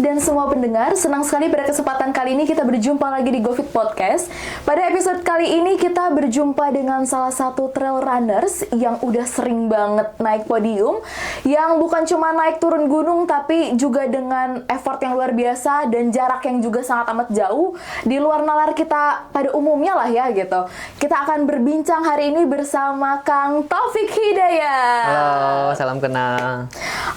dan semua pendengar, senang sekali pada kesempatan kali ini kita berjumpa lagi di GoFit Podcast. Pada episode kali ini kita berjumpa dengan salah satu trail runners yang udah sering banget naik podium, yang bukan cuma naik turun gunung tapi juga dengan effort yang luar biasa dan jarak yang juga sangat amat jauh di luar nalar kita pada umumnya lah ya gitu. Kita akan berbincang hari ini bersama Kang Taufik Hidayat. Halo, salam kenal.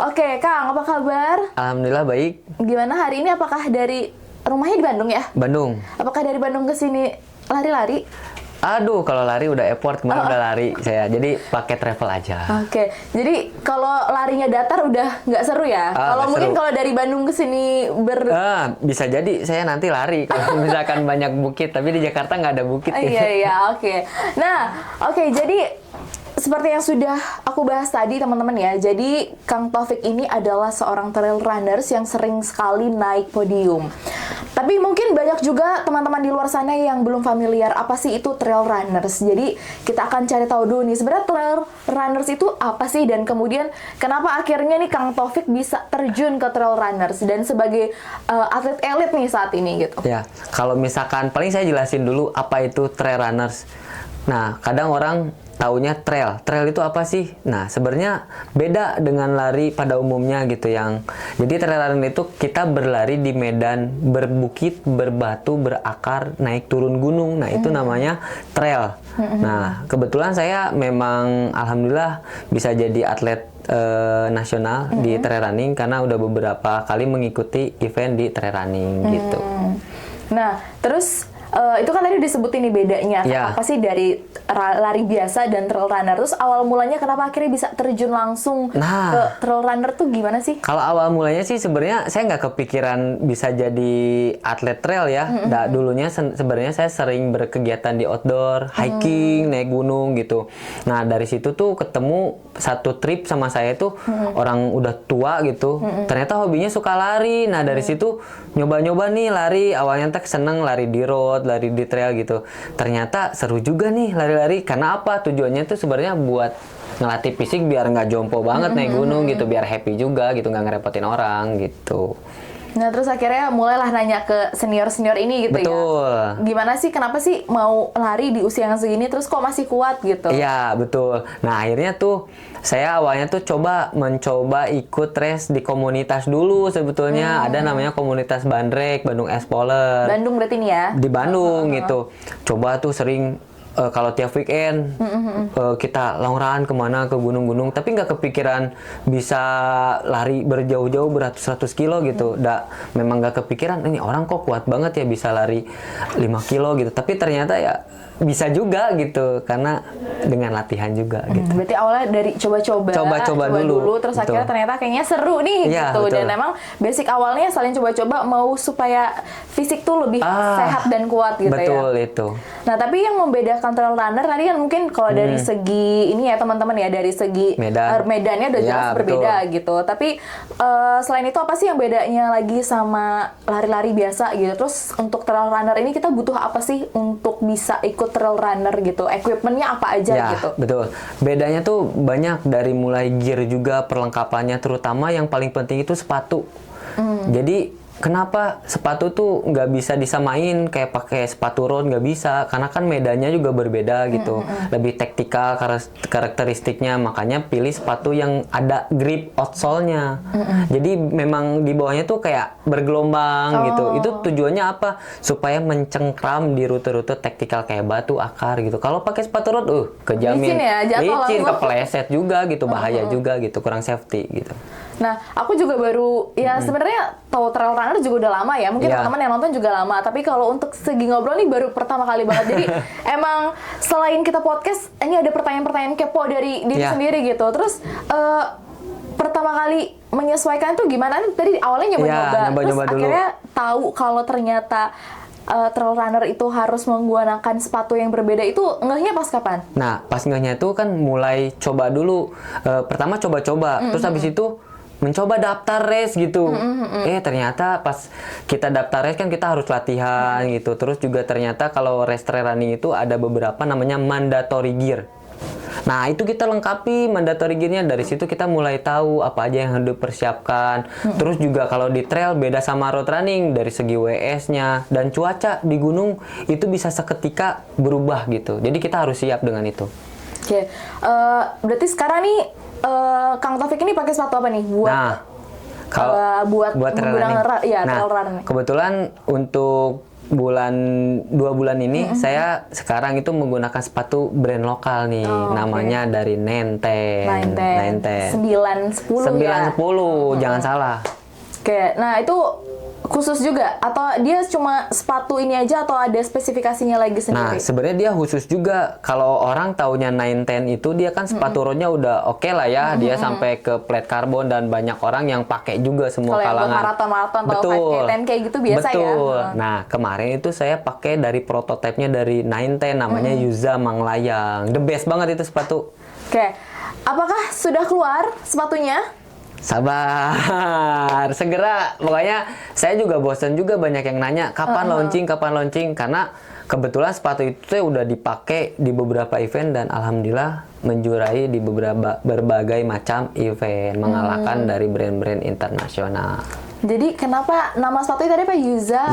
Oke, Kang, apa kabar? Alhamdulillah baik. Gimana hari ini? Apakah dari rumahnya di Bandung ya? Bandung. Apakah dari Bandung ke sini lari-lari? Aduh, kalau lari udah effort, kemarin udah lari saya. Jadi pakai travel aja. Oke, jadi kalau larinya datar udah nggak seru ya? Kalau mungkin seru. kalau dari Bandung ke sini Bisa jadi saya nanti lari kalau misalkan banyak bukit, tapi di Jakarta nggak ada bukit. Iya, oke. Nah, oke, jadi seperti yang sudah aku bahas tadi teman-teman ya, jadi Kang Taufik ini adalah seorang trail runners yang sering sekali naik podium. Tapi mungkin banyak juga teman-teman di luar sana yang belum familiar apa sih itu trail runners. Jadi kita akan cari tahu dulu nih sebenarnya trail runners itu apa sih, dan kemudian kenapa akhirnya nih Kang Taufik bisa terjun ke trail runners dan sebagai atlet elit nih saat ini gitu. Ya, kalau misalkan paling saya jelasin dulu apa itu trail runners. Nah, kadang orang taunya trail. Trail itu apa sih? Nah, sebenarnya beda dengan lari pada umumnya gitu jadi trail running itu kita berlari di medan berbukit, berbatu, berakar, naik turun gunung. Nah, itu namanya trail. Nah, kebetulan saya memang alhamdulillah bisa jadi atlet nasional di trail running karena udah beberapa kali mengikuti event di trail running gitu. Nah, terus itu kan tadi disebutin nih bedanya apa sih dari lari biasa dan trail runner. Terus awal mulanya kenapa akhirnya bisa terjun langsung ke trail runner tuh gimana sih? Kalau awal mulanya sih sebenarnya saya nggak kepikiran bisa jadi atlet trail ya. Dulunya sebenarnya saya sering berkegiatan di outdoor, hiking, naik gunung gitu. Nah, dari situ tuh ketemu satu trip sama saya tuh orang udah tua gitu. Ternyata hobinya suka lari. Nah, dari situ nyoba-nyoba nih lari. Awalnya tak seneng lari di road, lari di trail gitu. Ternyata seru juga nih lari-lari. Karena apa? Tujuannya tuh sebenarnya buat ngelatih fisik biar nggak jompo banget naik gunung gitu. Biar happy juga gitu, nggak ngerepotin orang gitu. Nah, terus akhirnya mulailah nanya ke senior-senior ini gitu. Betul. Ya. Gimana sih, kenapa sih mau lari di usia yang segini terus kok masih kuat gitu? Iya, betul. Nah, akhirnya tuh saya awalnya tuh mencoba ikut race di komunitas dulu sebetulnya. Ada namanya komunitas Bandrek, Bandung Explorer. Bandung berarti nih ya? Di Bandung gitu. Coba tuh sering kalau tiap weekend kita long run kemana ke gunung-gunung, tapi nggak kepikiran bisa lari berjauh-jauh beratus-ratus kilo gitu. Memang nggak kepikiran ini orang kok kuat banget ya bisa lari 5 kilo gitu. Tapi ternyata ya bisa juga gitu karena dengan latihan juga gitu. Berarti awalnya dari coba-coba dulu terus betul. Akhirnya ternyata kayaknya seru nih gitu. Betul. Dan emang basic awalnya selain coba-coba mau supaya fisik tuh lebih sehat dan kuat gitu. Betul, ya. itu. Nah, tapi yang membedakan trail runner tadi kan mungkin kalau dari segi ini ya teman-teman ya, dari segi medannya udah jelas berbeda gitu. Tapi selain itu apa sih yang bedanya lagi sama lari-lari biasa gitu? Terus untuk trail runner ini kita butuh apa sih untuk bisa ikut trail runner gitu? Equipmentnya apa aja gitu? Betul. Bedanya tuh banyak, dari mulai gear juga perlengkapannya, terutama yang paling penting itu sepatu. Jadi kenapa sepatu tuh nggak bisa disamain kayak pakai sepatu road, nggak bisa, karena kan medannya juga berbeda gitu. Lebih taktikal karakteristiknya, makanya pilih sepatu yang ada grip outsole-nya. Jadi memang di bawahnya tuh kayak bergelombang gitu. Itu tujuannya apa? Supaya mencengkram di rute-rute taktikal kayak batu, akar gitu. Kalau pakai sepatu road kejamin licin, kepleset juga gitu, bahaya juga gitu, kurang safety gitu. Nah, aku juga baru sebenarnya tahu trail runner juga udah lama ya. Mungkin teman-teman yang nonton juga lama. Tapi kalau untuk segi ngobrol nih baru pertama kali banget. Jadi emang selain kita podcast, ini ada pertanyaan-pertanyaan kepo dari diri sendiri gitu. Terus pertama kali menyesuaikan tuh gimana? Tadi awalnya nyoba-nyoba. Terus akhirnya tahu kalau ternyata trail runner itu harus menggunakan sepatu yang berbeda, itu ngehnya pas kapan? Nah, pas ngehnya itu kan mulai coba dulu. Pertama coba-coba, terus habis itu mencoba daftar race gitu. Ternyata pas kita daftar race kan kita harus latihan gitu. Terus juga ternyata kalau race trail running itu ada beberapa namanya mandatory gear. Nah, itu kita lengkapi mandatory gear-nya. Dari situ kita mulai tahu apa aja yang harus dipersiapkan. Terus juga kalau di trail beda sama road running dari segi WS-nya dan cuaca di gunung itu bisa seketika berubah gitu. Jadi kita harus siap dengan itu. Oke. Berarti sekarang nih Kang Taufik ini pakai sepatu apa nih buat buat trail running. trail running. Kebetulan untuk 2 bulan ini saya sekarang itu menggunakan sepatu brand lokal nih, namanya dari Nenten. 910 ya. 910, jangan salah. Oke, nah itu khusus juga atau dia cuma sepatu ini aja atau ada spesifikasinya lagi Nah, sendiri? sebenarnya dia khusus juga. Kalau orang taunya 910 itu dia kan sepatu roadnya udah oke lah ya, dia sampai ke plate carbon dan banyak orang yang pakai juga semua Kalau kalangan. yang maraton atau Betul. 5K, 10K gitu biasa ya. Betul. Nah, kemarin itu saya pakai dari prototipenya dari 910 namanya Yuza Manglayang. The best banget itu sepatu. Oke, apakah sudah keluar sepatunya? Sabar, segera. Pokoknya saya juga bosan juga banyak yang nanya kapan launching, karena kebetulan sepatu itu udah dipakai di beberapa event dan alhamdulillah menjuarai di berbagai macam event, mengalahkan dari brand-brand internasional. Jadi kenapa nama sepatu tadi apa?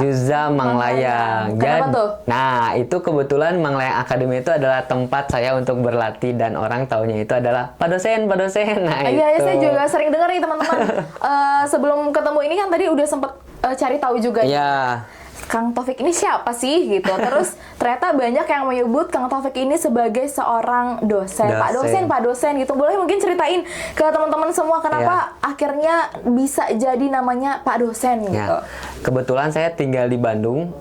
Yuza Manglayang. Kenapa tuh? Nah, itu kebetulan Manglayang Academy itu adalah tempat saya untuk berlatih dan orang taunya itu adalah Pak dosen. Nah, Iya, itu. saya juga sering dengar nih teman-teman. Sebelum ketemu ini kan tadi udah sempet cari tahu juga. Iya. Kang Taufik ini siapa sih gitu. Terus ternyata banyak yang menyebut Kang Taufik ini sebagai seorang dosen. Pak dosen gitu. Boleh mungkin ceritain ke teman-teman semua kenapa akhirnya bisa jadi namanya Pak dosen gitu. Ya. Kebetulan saya tinggal di Bandung.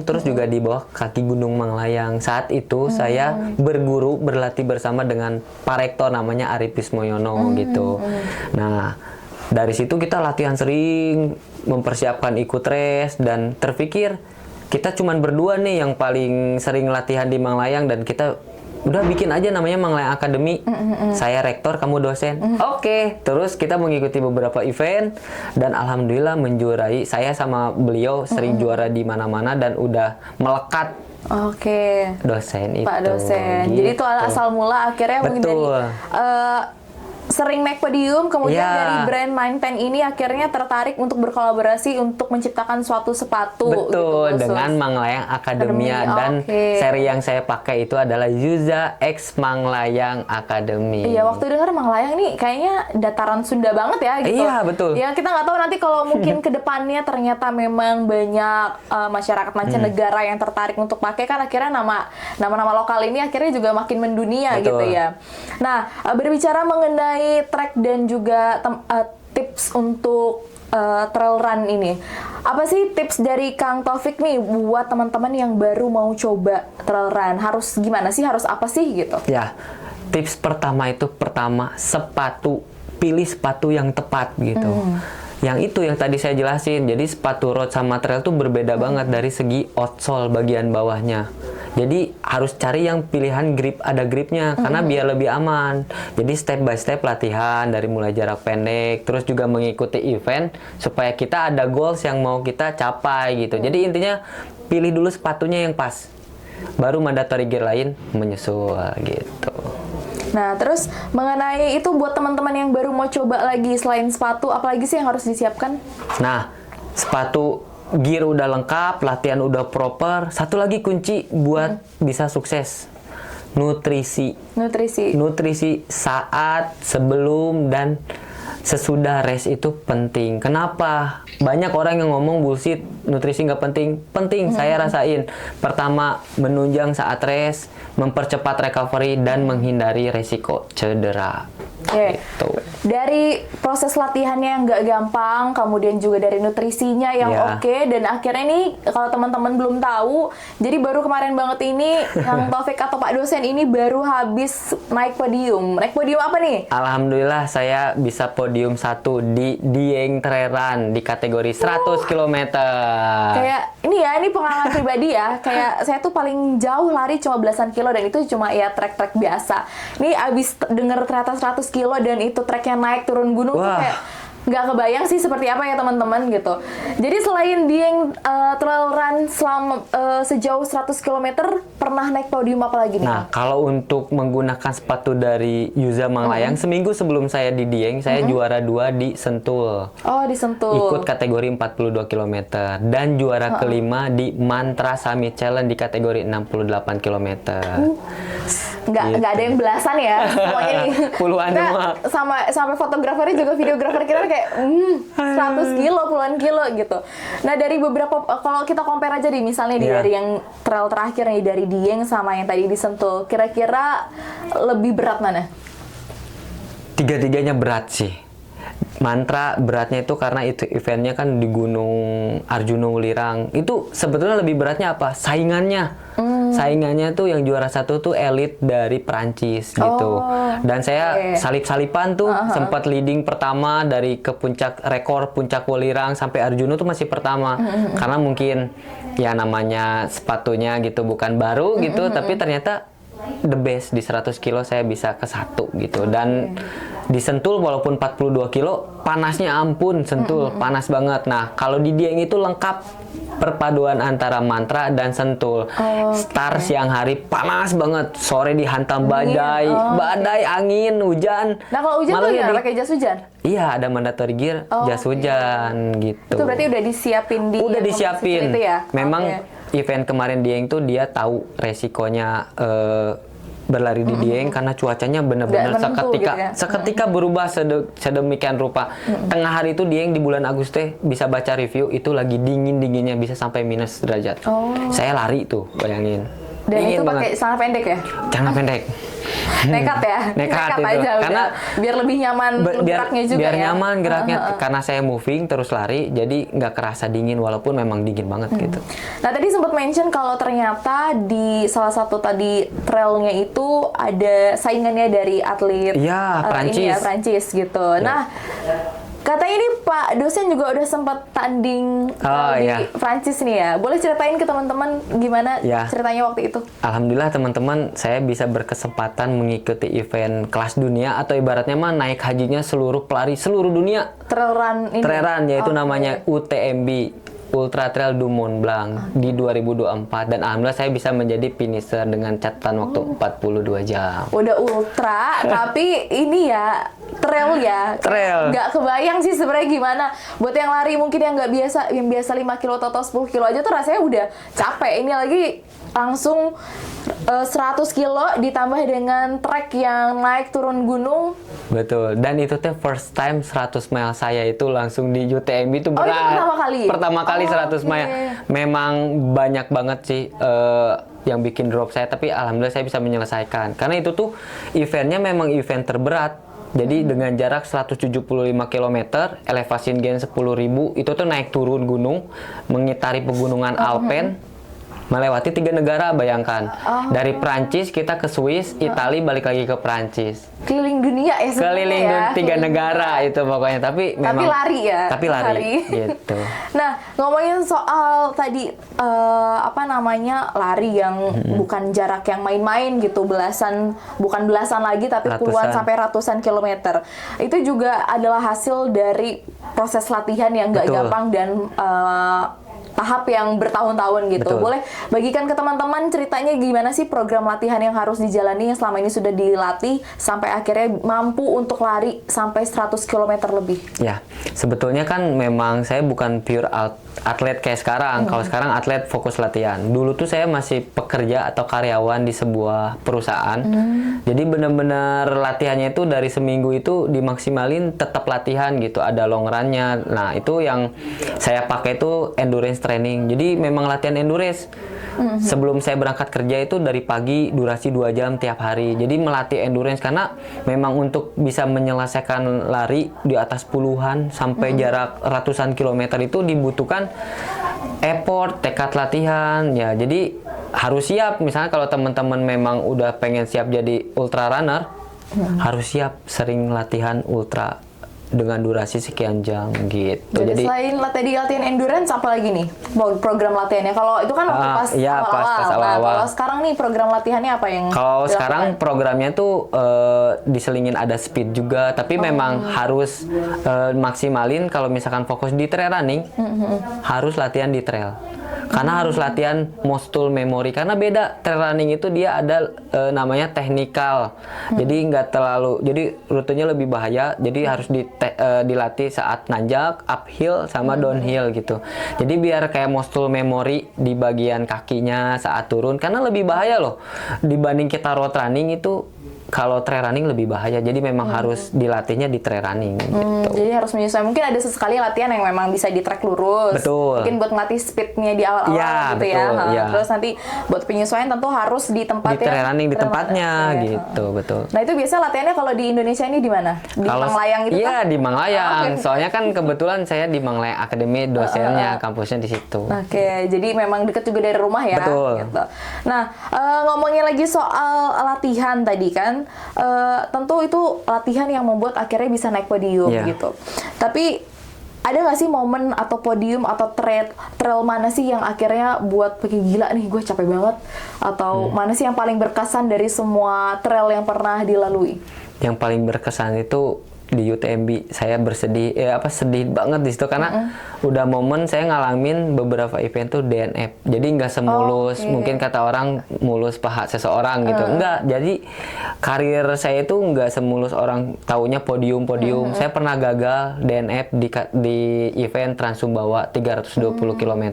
Terus juga di bawah kaki Gunung Manglayang. Saat itu saya berlatih bersama dengan Pak Rektor namanya Arif Ismoyono gitu. Nah, dari situ kita latihan sering, mempersiapkan ikut race, dan terpikir kita cuman berdua nih yang paling sering latihan di Manglayang dan kita udah bikin aja namanya Manglayang Academy. Saya rektor, kamu dosen. Oke, terus kita mengikuti beberapa event dan alhamdulillah menjuarai. Saya sama beliau sering juara di mana-mana dan udah melekat. Oke. Dosen itu. Pak dosen. Gitu. Jadi itu asal mula akhirnya mungkin dari sering naik podium, kemudian dari brand 910 ini akhirnya tertarik untuk berkolaborasi untuk menciptakan suatu sepatu. Betul, gitu, dengan Manglayang Academia dan seri yang saya pakai itu adalah Yuza X Manglayang Academy. Iya, waktu dengar Manglayang nih kayaknya dataran Sunda banget ya gitu. Iya, betul. Ya, kita nggak tahu nanti kalau mungkin ke depannya ternyata memang banyak masyarakat mancanegara yang tertarik untuk pakai, kan akhirnya nama-nama lokal ini akhirnya juga makin mendunia. Betul. Gitu ya. Nah, berbicara mengenai track dan juga tips untuk trail run ini. Apa sih tips dari Kang Taufik nih buat teman-teman yang baru mau coba trail run? Harus gimana sih? Harus apa sih gitu? Ya, tips pertama sepatu. Pilih sepatu yang tepat gitu. Yang itu yang tadi saya jelasin. Jadi sepatu road sama trail tuh berbeda banget dari segi outsole bagian bawahnya. Jadi harus cari yang pilihan ada gripnya karena biar lebih aman. Jadi step by step latihan dari mulai jarak pendek, terus juga mengikuti event supaya kita ada goals yang mau kita capai gitu. Jadi intinya pilih dulu sepatunya yang pas. Baru mandatory gear lain menyusul gitu. Nah, terus mengenai itu buat teman-teman yang baru mau coba lagi selain sepatu, apalagi sih yang harus disiapkan? Nah, sepatu, gear udah lengkap, latihan udah proper. Satu lagi kunci buat bisa sukses. Nutrisi saat, sebelum, dan sesudah race itu penting. Kenapa? Banyak orang yang ngomong bullshit, nutrisi nggak penting. Penting, saya rasain. Pertama, menunjang saat race, mempercepat recovery, dan menghindari resiko cedera. Gitu. Dari proses latihannya yang nggak gampang, kemudian juga dari nutrisinya yang oke, dan akhirnya ini kalau teman-teman belum tahu, jadi baru kemarin banget ini Kang Taufik atau Pak dosen ini baru habis naik podium. Naik podium apa nih? Alhamdulillah saya bisa podium 1 di Dieng Trail Run di kategori 100 km. Kayak ini pengalaman pribadi ya. Kayak saya tuh paling jauh lari cuma belasan kilo dan itu cuma ya trek-trek biasa. Ini abis denger ternyata 100 kilo dan itu treknya naik turun gunung tuh kayak nggak kebayang sih seperti apa ya teman-teman gitu. Jadi selain Dieng trail run selama sejauh 100 km, pernah naik podium apa lagi nih? Nah, kalau untuk menggunakan sepatu dari Yuza Manglayang, seminggu sebelum saya di Dieng, saya juara 2 di Sentul. Oh, di Sentul. Ikut kategori 42 km. Dan juara kelima di Mantra Summit Challenge di kategori 68 km. Nggak ada yang belasan ya semuanya nih. Puluhan Nah, semua. sampai fotografernya juga videografer kita kayak 100 kilo, puluhan kilo gitu. Nah, dari beberapa, kalau kita compare aja nih misalnya dari yang trail terakhir nih, dari Dieng sama yang tadi di Sentul, kira-kira lebih berat mana? Tiga-tiganya berat sih. Mantra beratnya itu karena itu eventnya kan di Gunung Arjuna Ulirang. Itu sebetulnya lebih beratnya apa? Saingannya. Saingannya tuh yang juara 1 tuh elit dari Perancis gitu. Dan saya salip-salipan tuh sempat leading pertama dari ke puncak, rekor puncak Welirang sampai Arjuna tuh masih pertama. Karena mungkin ya namanya sepatunya gitu bukan baru gitu, tapi ternyata the best di 100 kilo saya bisa ke 1 gitu. Dan di Sentul walaupun 42 kilo panasnya ampun, Sentul panas banget. Nah, kalau di Dieng itu lengkap perpaduan antara Mantra dan Sentul. Start siang hari panas banget, sore dihantam badai, angin, hujan. Nah, kalau hujan tuh ya pakai jas hujan? Iya, ada mandatory gear, jas hujan gitu. Itu berarti udah disiapin di Udah disiapin. itu ya? Memang event kemarin Dieng tuh dia tahu resikonya berlari di Dieng karena cuacanya benar-benar seketika berubah sedemikian rupa. Tengah hari itu Dieng di bulan Agustus bisa baca review itu lagi dingin-dinginnya bisa sampai minus derajat. Saya lari tuh, bayangin. Dan itu pakai celana pendek ya? Celana pendek. Nekat ya? Nekat itu. aja karena biar lebih nyaman geraknya juga biar ya? nyaman geraknya karena saya moving terus lari jadi nggak kerasa dingin walaupun memang dingin banget gitu. Nah, tadi sempat mention kalau ternyata di salah satu tadi trailnya itu ada saingannya dari atlet Prancis gitu. Nah, katanya ini Pak dosen juga udah sempat tanding di Prancis nih ya. Boleh ceritain ke teman-teman gimana ceritanya waktu itu? Alhamdulillah teman-teman, saya bisa berkesempatan mengikuti event kelas dunia atau ibaratnya mah naik hajinya seluruh pelari seluruh dunia. Trail run yaitu namanya UTMB, Ultra Trail du Mont Blanc di 2024 dan alhamdulillah saya bisa menjadi finisher dengan catatan waktu 42 jam. Udah ultra tapi ini ya trail ya. Nggak kebayang sih sebenarnya gimana buat yang lari mungkin yang nggak biasa, yang biasa 5 kilo atau 10 kilo aja tuh rasanya udah capek. Ini lagi langsung 100 kilo ditambah dengan trek yang naik turun gunung. Betul, dan itu teh first time 100 mile saya itu langsung di UTMB itu berat. Itu pertama kali? Pertama kali 100 mile. Memang banyak banget sih yang bikin drop saya, tapi alhamdulillah saya bisa menyelesaikan. Karena itu tuh eventnya memang event terberat. Jadi dengan jarak 175 km, elevasi gain 10.000, itu tuh naik turun gunung, mengitari pegunungan Alpen, melewati 3 negara, bayangkan. Dari Prancis kita ke Swiss, Italia balik lagi ke Prancis. Keliling dunia ya sebenarnya. Keliling 3 negara itu pokoknya, tapi memang lari ya. Tapi lari. Gitu. Nah, ngomongin soal tadi lari yang bukan jarak yang main-main gitu, bukan belasan lagi tapi puluhan sampai ratusan kilometer. Itu juga adalah hasil dari proses latihan yang nggak gampang dan tahap yang bertahun-tahun gitu. Betul. Boleh bagikan ke teman-teman ceritanya gimana sih program latihan yang harus dijalani yang selama ini sudah dilatih sampai akhirnya mampu untuk lari sampai 100 km lebih? Ya, sebetulnya kan memang saya bukan pure atlet kayak sekarang. Kalau sekarang atlet fokus latihan. Dulu tuh saya masih pekerja atau karyawan di sebuah perusahaan. Jadi benar-benar latihannya itu dari seminggu itu dimaksimalin tetap latihan gitu. Ada long run-nya. Nah, itu yang saya pakai itu endurance training. Jadi memang latihan endurance. Sebelum saya berangkat kerja itu dari pagi durasi 2 jam tiap hari. Jadi melatih endurance karena memang untuk bisa menyelesaikan lari di atas puluhan sampai jarak ratusan kilometer itu dibutuhkan effort, tekad latihan ya. Jadi harus siap. Misalnya kalau teman-teman memang udah pengen siap jadi ultra runner, harus siap sering latihan ultra dengan durasi sekian jam gitu. Jadi selain latihan endurance, apa lagi nih program latihannya? Kalau itu kan waktu pas iya, awal-awal. pas Nah, awal-awal. kalau sekarang nih program latihannya apa yang Kalau dilakukan? sekarang programnya tuh diselingin ada speed juga, tapi memang harus maksimalin kalau misalkan fokus di trail running, harus latihan di trail. Karena harus latihan muscle memory, karena beda trail running itu dia ada namanya technical. Jadi nggak terlalu, jadi rutenya lebih bahaya, jadi harus dilatih saat nanjak, uphill sama downhill gitu. Jadi biar kayak muscle memory di bagian kakinya saat turun, karena lebih bahaya loh dibanding kita road running itu. Kalau trail running lebih bahaya, jadi memang harus dilatihnya di trail running gitu. Jadi harus menyesuaikan. Mungkin ada sesekali latihan yang memang bisa di track lurus. Betul. Mungkin buat ngelatih speednya di awal-awal Ya, gitu betul, ya. ya. Terus nanti buat penyesuaian tentu harus di tempat Di trail running di trail tempatnya running. gitu, betul. Nah itu biasa latihannya kalau di Indonesia ini di mana? Di Manglayang gitu Iya, kan? di Manglayang. Oke. Soalnya kan kebetulan saya di Manglayang Academy, dosennya, kampusnya di situ. Oke, jadi memang deket juga dari rumah ya. Betul. Gitu. Nah, ngomongin lagi soal latihan tadi kan, tentu itu latihan yang membuat akhirnya bisa naik podium Iya. gitu. Tapi ada nggak sih momen atau podium atau trail mana sih yang akhirnya buat pakai gila nih gue capek banget, atau mana sih yang paling berkesan dari semua trail yang pernah dilalui? Yang paling berkesan itu di UTMB, saya bersedih, sedih banget di situ karena udah momen saya ngalamin beberapa event tuh DNF. Jadi nggak semulus, mungkin kata orang mulus paha seseorang gitu. Enggak, jadi karir saya itu nggak semulus orang taunya podium. Saya pernah gagal DNF di event Trans Sumbawa 320 km.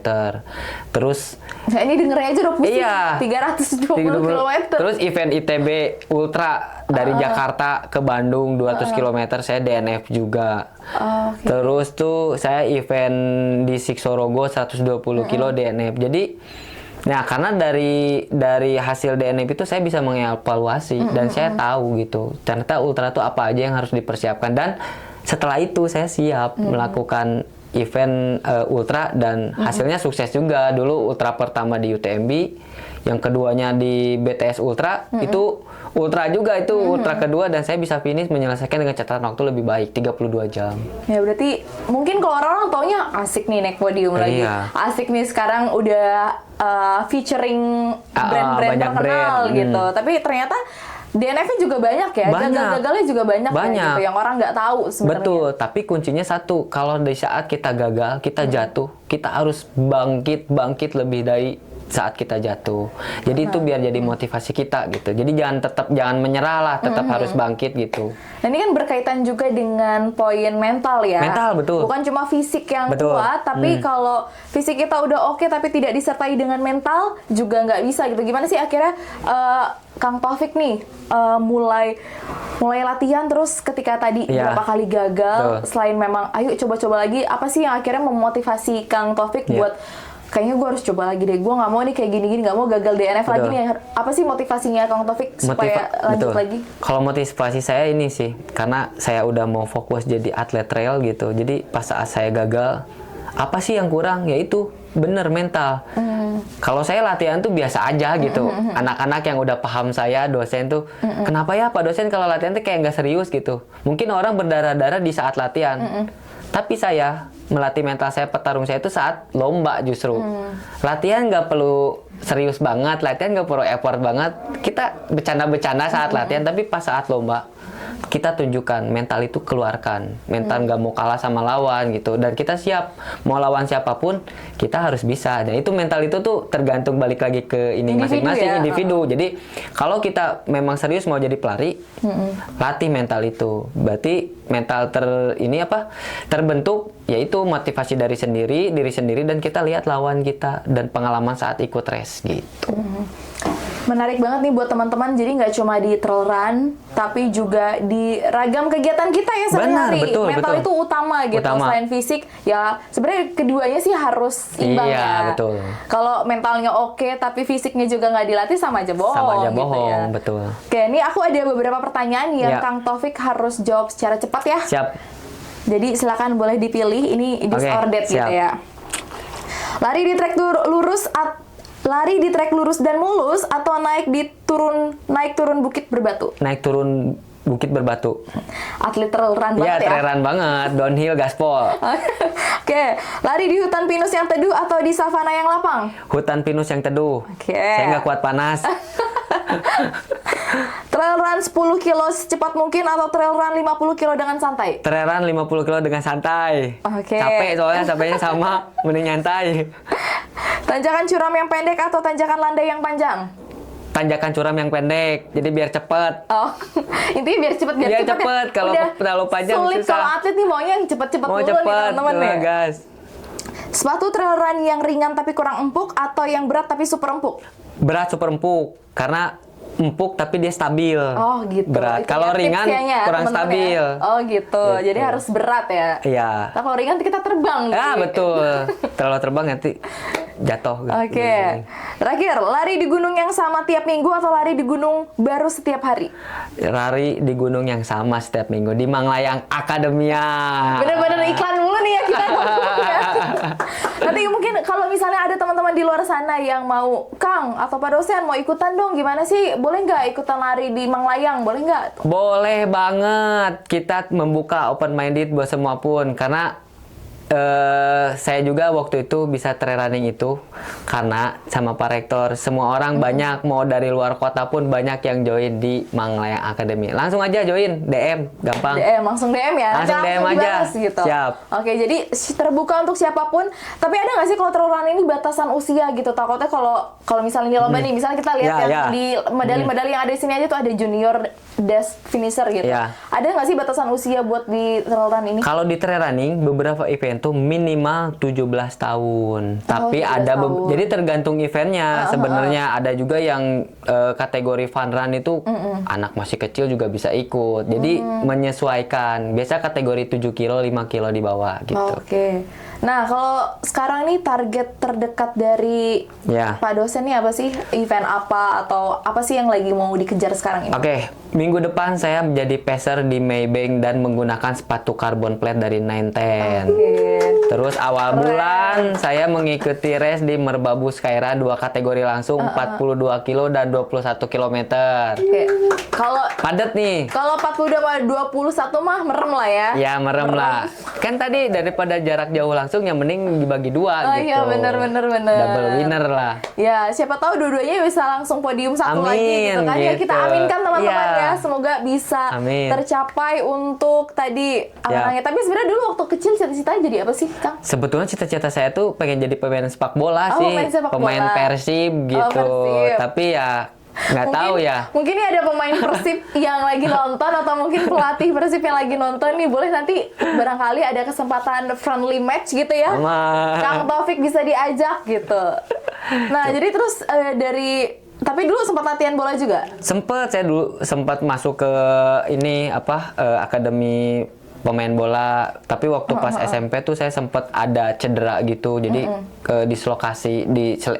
Terus Nah, ini dengernya aja udah pusing. Iya. 320 km. Terus event ITB Ultra dari Jakarta ke Bandung 200 km saya DNF juga. Oke. Terus tuh saya event di Siksorogo 120 kilo DNF. Jadi nah, karena dari hasil DNF itu saya bisa mengevaluasi dan saya tahu gitu. Ternyata ultra tuh apa aja yang harus dipersiapkan, dan setelah itu saya siap melakukan event ultra dan hasilnya sukses juga. Dulu ultra pertama di UTMB, yang keduanya di BTS Ultra, itu ultra juga, itu ultra kedua, dan saya bisa finish menyelesaikan dengan catatan waktu lebih baik 32 jam. Ya berarti mungkin kalau orang-orang taunya asik nih naik podium lagi. Iya. Asik nih sekarang udah featuring brand-brand banyak terkenal brand. gitu. Tapi ternyata DNF-nya juga banyak ya. Banyak. Gagal-gagalnya juga banyak. Ya, gitu, yang orang nggak tahu sebenarnya. Betul, tapi kuncinya satu, kalau di saat kita gagal, kita jatuh, kita harus bangkit lebih dari saat kita jatuh. Jadi itu biar jadi motivasi kita gitu. Jadi jangan menyerah lah, tetap harus bangkit gitu. Nah ini kan berkaitan juga dengan poin mental ya. Mental, betul. Bukan cuma fisik yang Betul. kuat, tapi kalau fisik kita udah oke tapi tidak disertai dengan mental juga nggak bisa gitu. Gimana sih akhirnya Kang Taufik nih mulai latihan, terus ketika tadi Iya. berapa kali gagal, Betul. selain memang ayo coba-coba lagi, apa sih yang akhirnya memotivasi Kang Taufik Iya. buat kayaknya gue harus coba lagi deh, gue nggak mau nih kayak gini-gini, nggak mau gagal DNF lagi Betul. nih. Apa sih motivasinya Kang Taufik supaya lanjut betul. lagi? Kalau motivasi saya ini sih, karena saya udah mau fokus jadi atlet trail gitu. Jadi pas saat saya gagal, apa sih yang kurang? Yaitu bener mental. Kalau saya latihan tuh biasa aja gitu. Anak-anak yang udah paham saya, dosen tuh, kenapa ya Pak dosen kalau latihan tuh kayak nggak serius gitu. Mungkin orang berdarah-darah di saat latihan. Tapi saya melatih mental saya, petarung saya itu saat lomba justru. Latihan nggak perlu serius banget, latihan nggak perlu effort banget. Kita bercanda-bercanda saat latihan, tapi pas saat lomba kita tunjukkan mental itu, keluarkan mental, nggak mau kalah sama lawan gitu, dan kita siap mau lawan siapapun kita harus bisa. Dan itu mental itu tuh tergantung balik lagi ke ini masing-masing individu. Jadi kalau kita memang serius mau jadi pelari, latih mental itu. Berarti mental terbentuk yaitu motivasi dari diri sendiri, dan kita lihat lawan kita dan pengalaman saat ikut race gitu. Menarik banget nih buat teman-teman. Jadi nggak cuma di trail run, tapi juga di ragam kegiatan kita ya sehari-hari. Mental itu utama gitu. Selain fisik, ya sebenarnya keduanya sih harus imbang ya. Betul. Kalau mentalnya oke, tapi fisiknya juga nggak dilatih, sama aja bohong. Sama aja bohong, gitu ya. betul. Oke, ini aku ada beberapa pertanyaan yang Kang Taufik harus jawab secara cepat ya. Siap. Jadi silakan boleh dipilih. Ini this or that gitu ya. Lari di trek lurus dan mulus, atau naik turun bukit berbatu? Naik turun Bukit Berbatu. Atlet trail run Iya, banget ya. trail run banget, downhill gaspol. Oke, lari di hutan pinus yang teduh atau di savana yang lapang? Hutan pinus yang teduh. Oke. Saya nggak kuat panas. Trail run 10 kilo secepat mungkin atau trail run 50 kilo dengan santai? Trail run 50 kilo dengan santai. Oke. Capek soalnya, capeknya sama, mending nyantai. Tanjakan curam yang pendek atau tanjakan landai yang panjang? Tanjakan curam yang pendek, jadi biar cepet. Oh, intinya biar cepet Biar cepet cepet, ya. kalau Udah terlalu panjang sulit susah. kalau atlet nih maunya yang cepet-cepet Mau dulu nih cepet, teman-teman ya. gas. Sepatu trail run yang ringan tapi kurang empuk atau yang berat tapi super empuk? Berat super empuk, karena empuk tapi dia stabil. Oh gitu. Berat. Itu Kalau ya ringan tipsnya ya, kurang teman-teman stabil. ya. Oh gitu. Jadi Gitu. harus berat ya. Iya. Nah, kalau ringan kita terbang. Ah nih. betul. Terlalu terbang nanti jatuh. Oke. Terakhir, lari di gunung yang sama tiap minggu atau lari di gunung baru setiap hari? Lari di gunung yang sama setiap minggu di Manglayang Akademia. Bener-bener iklan mulu nih ya kita. Ya. Nanti mungkin kalau misalnya ada teman-teman di luar sana yang mau, Kang atau Pak dosen mau ikutan dong, gimana sih? Boleh nggak ikutan lari di Manglayang? Boleh nggak? Boleh banget. Kita membuka open minded buat semua pun karena saya juga waktu itu bisa trail running itu karena sama Pak Rektor semua orang banyak mau dari luar kota pun banyak yang join di Manglayang Academy. Langsung aja join DM gampang. Langsung DM ya. Langsung Nanti DM aja. dibahas gitu. Siap. Oke, jadi terbuka untuk siapapun. Tapi ada nggak sih kalau trail run ini batasan usia gitu? Takutnya kalau misalnya di lomba nih, misalnya kita lihat Ya, yang ya. di medali-medali yang ada di sini aja tuh ada junior dash finisher gitu. Ya. Ada nggak sih batasan usia buat di trail run ini? Kalau di trail running beberapa event tuh minimal 17 tahun. Tapi 17 ada tahun. jadi tergantung eventnya. Sebenarnya ada juga yang kategori fun run itu anak masih kecil juga bisa ikut. Jadi menyesuaikan. Biasa kategori 7 kilo, 5 kilo di bawah gitu. Oke. Nah, kalau sekarang nih target terdekat dari Ya. Pak dosen nih apa sih? Event apa atau apa sih yang lagi mau dikejar sekarang ini? Oke, minggu depan saya menjadi pacer di Maybank dan menggunakan sepatu carbon plate dari 910. Oke. Terus awal bulan saya mengikuti race di Merbabu Skyra 2 kategori langsung 42 kilo dan 21 kilometer. Oke. Kalau Padat nih. Kalau 42 sama 21 mah merem lah ya. Ya merem lah. Kan tadi daripada jarak jauh langsung yang mending dibagi dua Oh gitu. iya, bener. Double winner lah. Ya, siapa tahu dua-duanya bisa langsung podium satu lagi Amin, gitu kan. Ya kita gitu. aminkan teman-teman Iya. ya. Semoga bisa Amin. tercapai untuk tadi angan-angannya. Tapi sebenarnya dulu waktu kecil cita-citanya jadi apa sih, Kang? Sebetulnya cita-cita saya tuh pengen jadi pemain sepak bola Oh, sih. pemain sepak Pemain bola. Persib gitu. Persib. Tapi ya nggak tahu ya. Mungkin nih ada pemain Persib yang lagi nonton atau mungkin pelatih Persib yang lagi nonton nih, boleh nanti barangkali ada kesempatan friendly match gitu ya. Sama. Kang Taufik bisa diajak gitu. Nah, jadi terus tapi dulu sempat latihan bola juga. Saya dulu sempat masuk ke ini akademi pemain bola, tapi waktu pas SMP tuh saya sempat ada cedera gitu, jadi ke dislokasi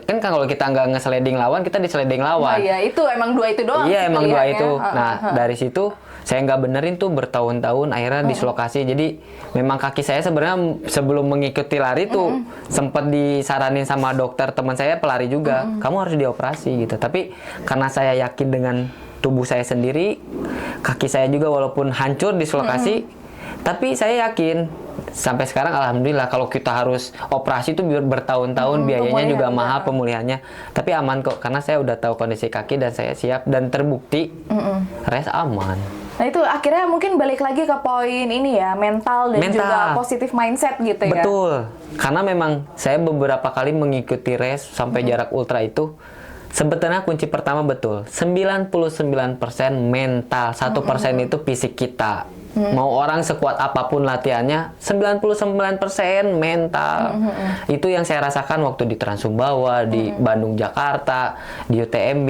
kan kalau kita nggak nge-sliding lawan, kita di-sliding Oh lawan. iya, itu emang dua itu doang. Iya sih emang dua pilihannya. itu. Nah dari situ saya nggak benerin tuh bertahun-tahun, akhirnya dislokasi. Jadi memang kaki saya sebenarnya sebelum mengikuti lari tuh sempat disaranin sama dokter teman saya pelari juga, kamu harus dioperasi gitu. Tapi karena saya yakin dengan tubuh saya sendiri, kaki saya juga walaupun hancur dislokasi, tapi saya yakin sampai sekarang alhamdulillah kalau kita harus operasi itu bertahun-tahun biayanya juga pemulihan, mahal pemulihannya. Tapi aman kok karena saya udah tahu kondisi kaki dan saya siap dan terbukti race aman. Nah itu akhirnya mungkin balik lagi ke poin ini ya, mental dan juga positif mindset gitu ya. Betul. Karena memang saya beberapa kali mengikuti race sampai jarak ultra itu. Sebetulnya kunci pertama betul, 99% mental, 1% itu fisik kita. Mau orang sekuat apapun latihannya, 99% mental. Itu yang saya rasakan waktu di Trans Sumbawa, di Bandung, Jakarta, di UTMB.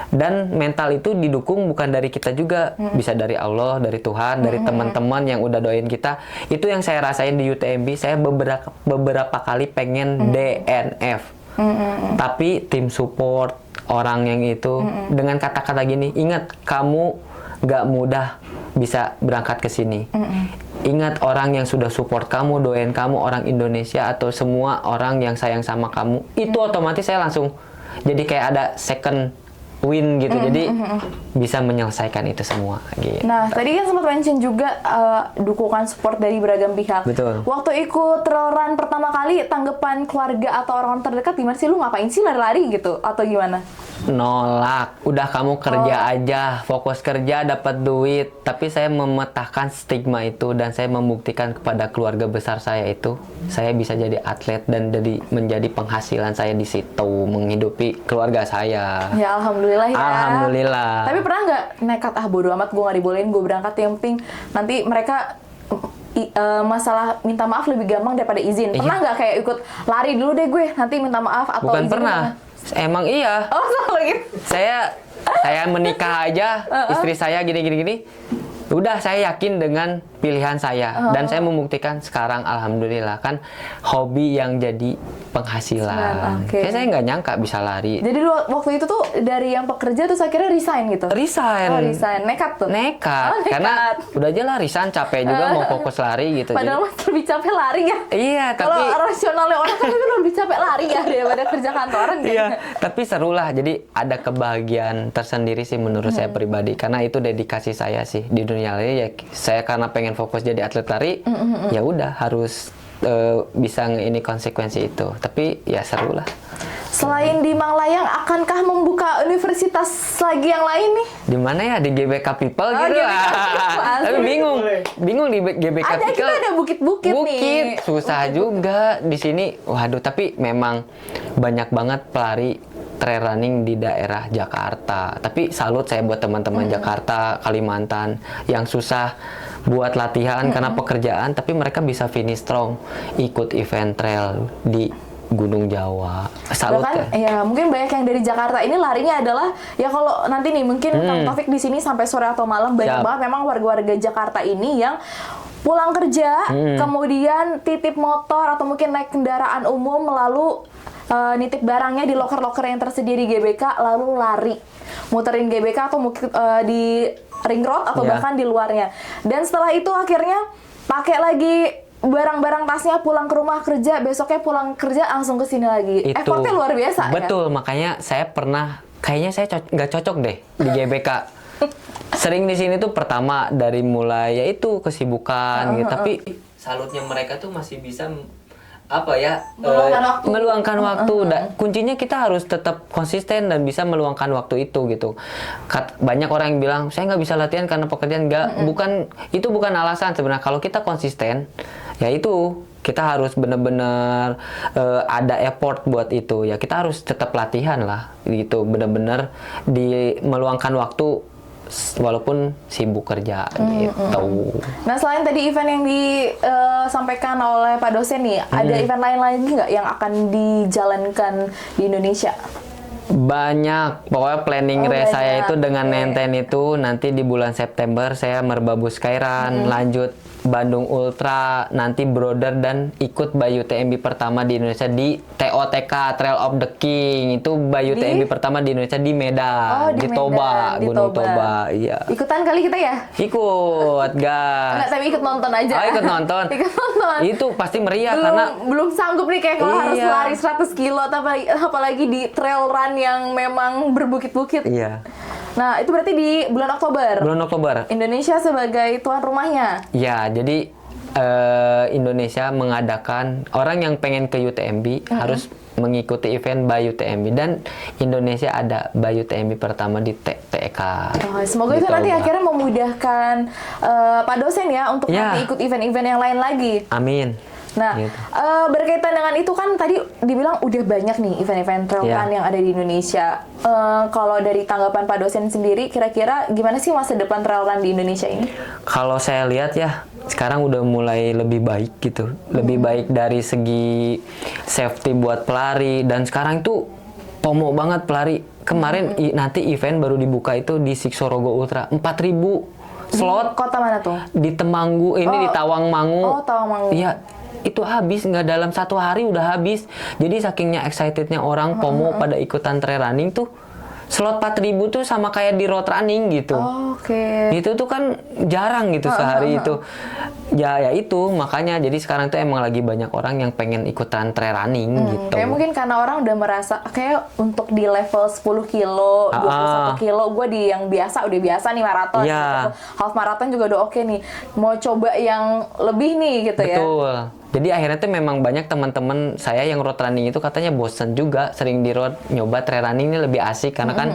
Dan mental itu didukung bukan dari kita juga, bisa dari Allah, dari Tuhan, dari teman-teman yang udah doain kita. Itu yang saya rasain di UTMB, saya beberapa kali pengen DNF. Tapi tim support, orang yang itu, dengan kata-kata gini, ingat kamu gak mudah bisa berangkat ke sini. Ingat orang yang sudah support kamu, doain kamu, orang Indonesia atau semua orang yang sayang sama kamu. Itu otomatis saya langsung jadi kayak ada second win gitu. Jadi bisa menyelesaikan itu semua gitu. Nah, tadi kan sempat mention juga dukungan support dari beragam pihak. Betul. Waktu ikut trail run pertama kali, tanggapan keluarga atau orang terdekat gimana sih? Lu ngapain sih lari-lari gitu? Atau gimana? Nolak, udah kamu kerja aja, fokus kerja dapat duit. Tapi saya memecahkan stigma itu dan saya membuktikan kepada keluarga besar saya itu, saya bisa jadi atlet dan jadi menjadi penghasilan saya di situ, menghidupi keluarga saya. Ya alhamdulillah ya. Alhamdulillah. Tapi pernah nggak nekat bodo amat gue nggak dibolehin, gue berangkat, yang penting nanti mereka masalah minta maaf lebih gampang daripada izin. Pernah nggak kayak ikut lari dulu deh gue, nanti minta maaf atau Bukan izin? pernah. Emang iya. Oh sama gitu. Saya menikah aja, istri saya gini. Udah saya yakin dengan pilihan saya dan saya membuktikan sekarang alhamdulillah kan hobi yang jadi penghasilan. Okay. Saya nggak nyangka bisa lari. Jadi lu waktu itu tuh dari yang pekerja terus akhirnya resign gitu? Resign. Oh resign, nekat tuh? Nekat. Oh, nekat. Karena udah aja lah resign, capek juga mau fokus lari gitu. Padahal mas lebih capek lari ya? Iya, Kalau tapi rasionalnya orang kan itu lebih capek lari ya daripada kerja kantoran. iya, tapi seru lah. Jadi ada kebahagiaan tersendiri sih menurut saya pribadi. Karena itu dedikasi saya sih di dunia lari ya. Saya karena pengen fokus jadi atlet lari, ya udah harus bisa ini konsekuensi itu. Tapi ya seru lah. Selain di Manglayang, akankah membuka universitas lagi yang lain nih? Di mana ya? Di GBK People gitu. GBK People, Tapi bingung di GBK Ada, People. kita ada bukit-bukit nih. Bukit, susah juga di sini. Waduh, tapi memang banyak banget pelari trail running di daerah Jakarta. Tapi salut saya buat teman-teman Jakarta, Kalimantan yang susah buat latihan karena pekerjaan, tapi mereka bisa finish strong, ikut event trail di Gunung Jawa. Salut Bahkan ya mungkin banyak yang dari Jakarta ini larinya adalah ya kalau nanti nih mungkin Kang Taufik di sini sampai sore atau malam banyak banget memang warga-warga Jakarta ini yang pulang kerja kemudian titip motor atau mungkin naik kendaraan umum lalu nitip barangnya di loker-loker yang tersedia di GBK lalu lari muterin GBK atau mungkin di ring road atau bahkan di luarnya. Dan setelah itu akhirnya pakai lagi barang-barang tasnya pulang ke rumah kerja, besoknya pulang kerja langsung ke sini lagi. itu. Effortnya luar biasa. Betul, ya? makanya saya pernah kayaknya saya nggak cocok deh di GBK. Sering di sini tuh pertama dari mulai yaitu kesibukan gitu, tapi salutnya mereka tuh masih bisa apa ya meluangkan waktu. Kuncinya kita harus tetap konsisten dan bisa meluangkan waktu itu gitu. Banyak orang yang bilang saya nggak bisa latihan karena pekerjaan. Itu bukan alasan sebenarnya. Kalau kita konsisten ya itu kita harus benar-benar ada effort buat itu ya, kita harus tetap latihan lah gitu, benar-benar meluangkan waktu walaupun sibuk kerja gitu. Nah selain tadi event yang disampaikan oleh Pak dosen nih, ada event lain lagi nggak yang akan dijalankan di Indonesia? Banyak, pokoknya planning race saya itu dengan Nenten itu nanti di bulan September saya Merbabu Skyrun, lanjut Bandung Ultra, nanti Brother dan ikut Bayu TMB pertama di Indonesia di TOTK Trail of the King. Itu Bayu TMB pertama di Indonesia di Medan, di Toba, Gunung Toba. Iya. Ikutan kali kita ya? Ikut, gas. Enggak, tapi ikut nonton aja. Oh, ikut nonton. Ikut nonton. Itu pasti meriah karena belum sanggup nih kayak kalau harus lari 100 kilo apalagi di trail run yang memang berbukit-bukit. Iya. Nah, itu berarti di bulan Oktober. Bulan Oktober. Indonesia sebagai tuan rumahnya. Ya, jadi Indonesia mengadakan orang yang pengen ke UTMB harus mengikuti event Bayu TMB dan Indonesia ada Bayu TMB pertama di TEK. Oh, semoga itu nanti akhirnya memudahkan Pak dosen ya untuk nanti ikut event-event yang lain lagi. Amin. Nah, gitu. Berkaitan dengan itu kan tadi dibilang udah banyak nih event-event trail run yang ada di Indonesia. Kalau dari tanggapan Pak dosen sendiri, kira-kira gimana sih masa depan trail run di Indonesia ini? Kalau saya lihat ya, sekarang udah mulai lebih baik gitu. Lebih baik dari segi safety buat pelari. Dan sekarang itu pomo banget pelari. Kemarin nanti event baru dibuka itu di Siksorogo Ultra. 4.000 slot. Di kota mana tuh? Di Temanggu, ini di Tawangmangu. Oh, Tawangmangu. Iya. Itu habis, nggak dalam 1 hari udah habis. Jadi sakingnya excitednya orang pomo pada ikutan trail running tuh slot 4.000 tuh sama kayak di road running gitu. Oke. Itu tuh kan jarang gitu sehari itu. Ya itu makanya jadi sekarang tuh emang lagi banyak orang yang pengen ikutan trail running gitu. Kayak mungkin karena orang udah merasa kayak untuk di level 10 kilo, 21 kilo, gue di yang biasa, udah biasa nih maraton, Iya. gitu. Half maraton juga udah oke nih. Mau coba yang lebih nih gitu ya. Betul. Jadi akhirnya tuh memang banyak teman-teman saya yang road running itu katanya bosen juga, sering di road, nyoba trail running ini lebih asik karena kan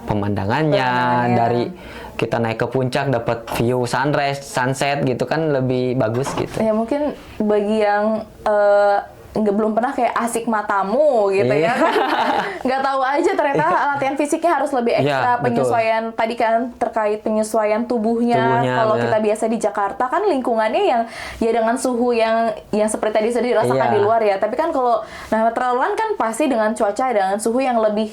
pemandangannya dari kita naik ke puncak dapat view sunrise, sunset gitu kan lebih bagus gitu. Ya mungkin bagi yang belum pernah kayak asik matamu gitu ya kan, nggak tahu aja ternyata latihan fisiknya harus lebih ekstra. Iya, betul. Penyesuaian tadi kan terkait penyesuaian tubuhnya. Kalau bener. kita biasa di Jakarta kan lingkungannya yang ya dengan suhu yang seperti tadi sudah dirasakan Iya. di luar ya, tapi kan kalau trail run kan pasti dengan cuaca dengan suhu yang lebih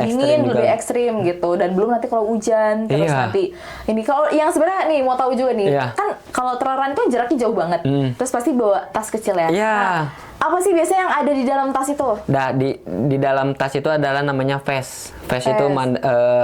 dingin, Ekstrim juga. lebih ekstrim gitu, dan belum nanti kalau hujan terus Iya. nanti ini kalau yang sebenarnya nih mau tahu juga nih Iya. kan kalau trail run itu jaraknya jauh banget, terus pasti bawa tas kecil ya. Iya. Nah, apa sih biasanya yang ada di dalam tas itu? Nah, di dalam tas itu adalah namanya vest. Vest itu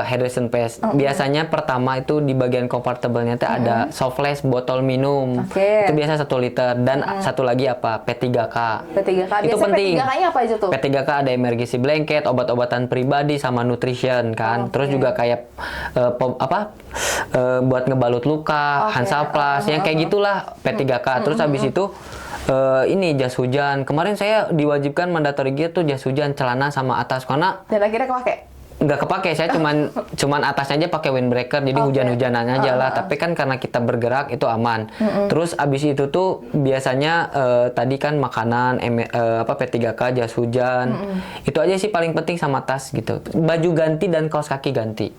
hydration vest. Biasanya pertama itu di bagian comfortable-nya tuh ada softlash botol minum. Oke. Itu biasa 1 liter dan satu lagi apa? P3K. P3K. Itu Biasanya penting. P3K-nya apa aja tuh? P3K ada emergency blanket, obat-obatan pribadi sama nutrition kan. Terus juga kayak buat ngebalut luka, Hansaplast, yang kayak gitulah P3K. Terus habis itu ini jas hujan. Kemarin saya diwajibkan mandatory gear tuh jas hujan, celana sama atas karena Dan akhirnya kepake? nggak kepake. Saya cuman atasnya aja pakai windbreaker, jadi hujan-hujanan aja lah. Tapi kan karena kita bergerak itu aman. Terus abis itu tuh biasanya tadi kan makanan, P3K, jas hujan. Itu aja sih paling penting sama tas gitu. Baju ganti dan kaos kaki ganti.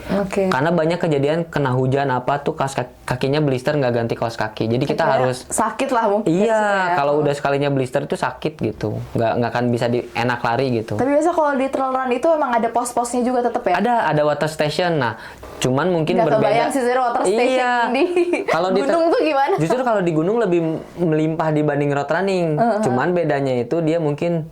Oke. Karena banyak kejadian kena hujan apa tuh kaos kakinya blister nggak ganti kaos kaki. Jadi kita harus sakit lah mungkin. iya, kalau udah sekalinya blister itu sakit gitu. Nggak akan bisa enak lari gitu. Tapi biasa kalau di trail run itu emang ada pos-posnya juga tetap ya? Ada water station. Nah, cuman mungkin Nggak berbeda. kebayang sih sebenarnya water station Iya. di Kalau di gunung tuh gimana? Justru kalau di gunung lebih melimpah dibanding road running. Cuman bedanya itu dia mungkin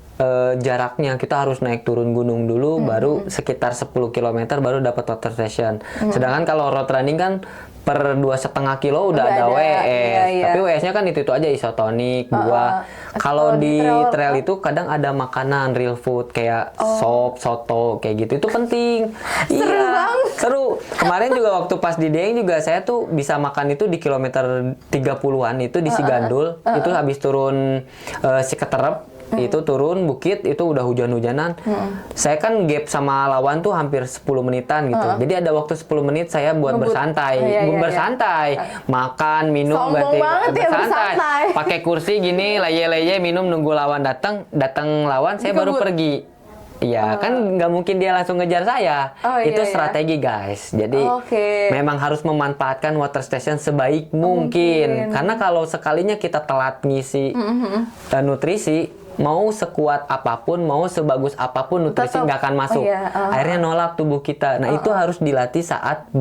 jaraknya kita harus naik turun gunung dulu, baru sekitar 10 km baru dapat water station. Sedangkan kalau road running kan per 2,5 kilo udah ada WS. Iya. Tapi WS-nya kan itu aja isotonik, buah. Kalau di trail itu kadang ada makanan real food kayak sop, soto kayak gitu. Itu penting. Seru banget. Seru. Kemarin juga waktu pas di Dieng juga saya tuh bisa makan itu di kilometer 30-an itu di Sigandul. Itu habis turun Ciketerep. Itu turun bukit itu udah hujan-hujanan. Saya kan gap sama lawan tuh hampir 10 menitan gitu. Jadi ada waktu 10 menit saya buat bersantai. Bersantai. Makan, minum, Sombong banget ya, bersantai. Pakai kursi gini, leye-leye minum nunggu lawan datang lawan saya baru pergi. Iya, kan nggak mungkin dia langsung ngejar saya. Itu strategi, guys. Jadi memang harus memanfaatkan water station sebaik mungkin. Karena kalau sekalinya kita telat ngisi nutrisi, mau sekuat apapun, mau sebagus apapun nutrisi nggak akan masuk. Akhirnya nolak tubuh kita. Nah, itu harus dilatih saat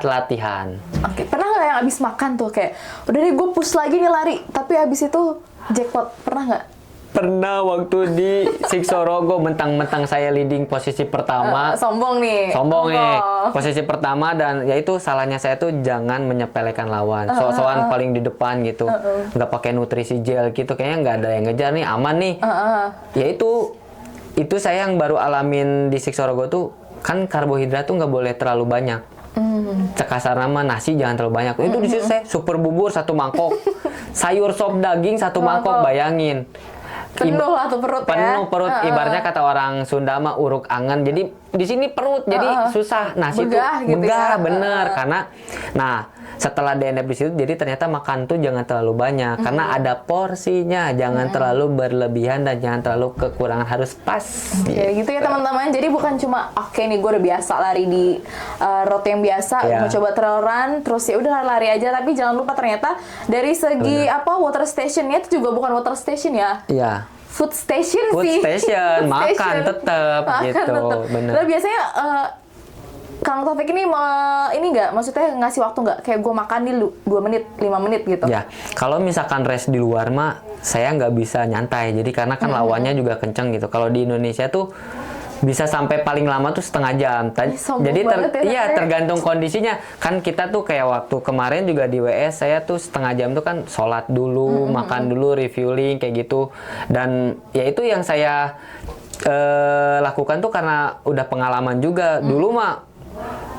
latihan. Oke, pernah nggak yang abis makan tuh kayak, udah deh gue push lagi nih lari, tapi abis itu jackpot, pernah nggak? Pernah waktu di Siksorogo mentang-mentang saya leading posisi pertama. Sombong nih. Sombong nih. Posisi pertama dan yaitu salahnya saya tuh jangan menyepelekan lawan. So-soan paling di depan gitu. Nggak pakai nutrisi gel gitu. Kayaknya nggak ada yang ngejar nih, aman nih. Ya itu saya yang baru alamin di Siksorogo tuh kan karbohidrat tuh nggak boleh terlalu banyak. Cekasar nama nasi jangan terlalu banyak. Itu di situ saya super bubur 1 mangkok. Sayur sop daging 1 mangkok, bayangin. Penuh lah tuh perut ya. Penuh perut, ibaratnya kata orang Sunda mah uruk angen. Jadi di sini perut jadi susah. Nasi tuh begah bener karena setelah DNF di situ jadi ternyata makan tuh jangan terlalu banyak karena ada porsinya, jangan terlalu berlebihan dan jangan terlalu kekurangan, harus pas. Gitu ya teman-teman. Jadi bukan cuma oke nih gue udah biasa lari di road yang biasa, mau coba trail run terus ya udah lari aja, tapi jangan lupa ternyata dari segi water stationnya itu juga bukan water station ya. Iya. Food station Food sih. station, makan tetep gitu. Bener. Lah biasanya Kang Taufik ini ini nggak, maksudnya ngasih waktu nggak? Kayak gue makan di 2 menit, 5 menit gitu. Ya, kalau misalkan race di luar mah saya nggak bisa nyantai. Jadi karena kan lawannya juga kenceng gitu. Kalau di Indonesia tuh bisa sampai paling lama tuh setengah jam. sombong Jadi banget ya, iya Teh. tergantung kondisinya. Kan kita tuh kayak waktu kemarin juga di WS saya tuh setengah jam tuh kan sholat dulu, makan dulu, refueling kayak gitu. Dan ya itu yang saya lakukan tuh karena udah pengalaman juga. Dulu mah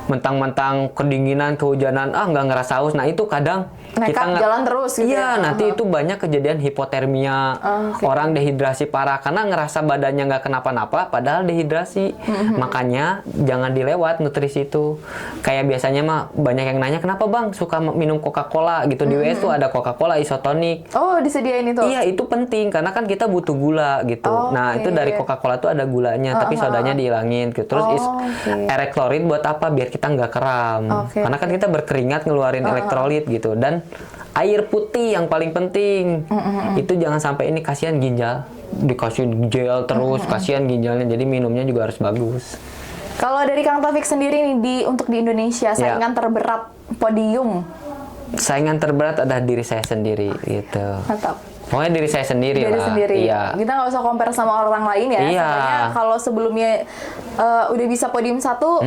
mentang-mentang kedinginan, kehujanan, nggak ngerasa haus. Nah itu kadang Nekat jalan terus gitu iya, ya? nanti itu banyak kejadian hipotermia, Oke. orang dehidrasi parah karena ngerasa badannya nggak kenapa-napa, padahal dehidrasi. Makanya jangan dilewat nutrisi itu. Kayak biasanya mah banyak yang nanya kenapa bang suka minum Coca-Cola gitu. Di WS tuh ada Coca-Cola isotonik. Oh, disediain itu? Iya, itu penting karena kan kita butuh gula gitu. Oh, Nah, itu dari Coca-Cola tuh ada gulanya, tapi sodanya dihilangin gitu. Terus elektrolit buat apa? Biar kita nggak kram. Oke. Karena kan kita berkeringat ngeluarin elektrolit gitu. Dan air putih yang paling penting. Itu jangan sampai ini kasihan ginjal. Dikasih gel terus, kasihan ginjalnya. Jadi minumnya juga harus bagus. Kalau dari Kang Taufik sendiri nih untuk di Indonesia, saingan terberat podium. Saingan terberat adalah diri saya sendiri gitu. Mantap. Pokoknya diri saya sendiri Diri lah. sendiri. Iya. Kita nggak usah compare sama orang lain ya. Iya. Sebenarnya kalau sebelumnya udah bisa podium 1,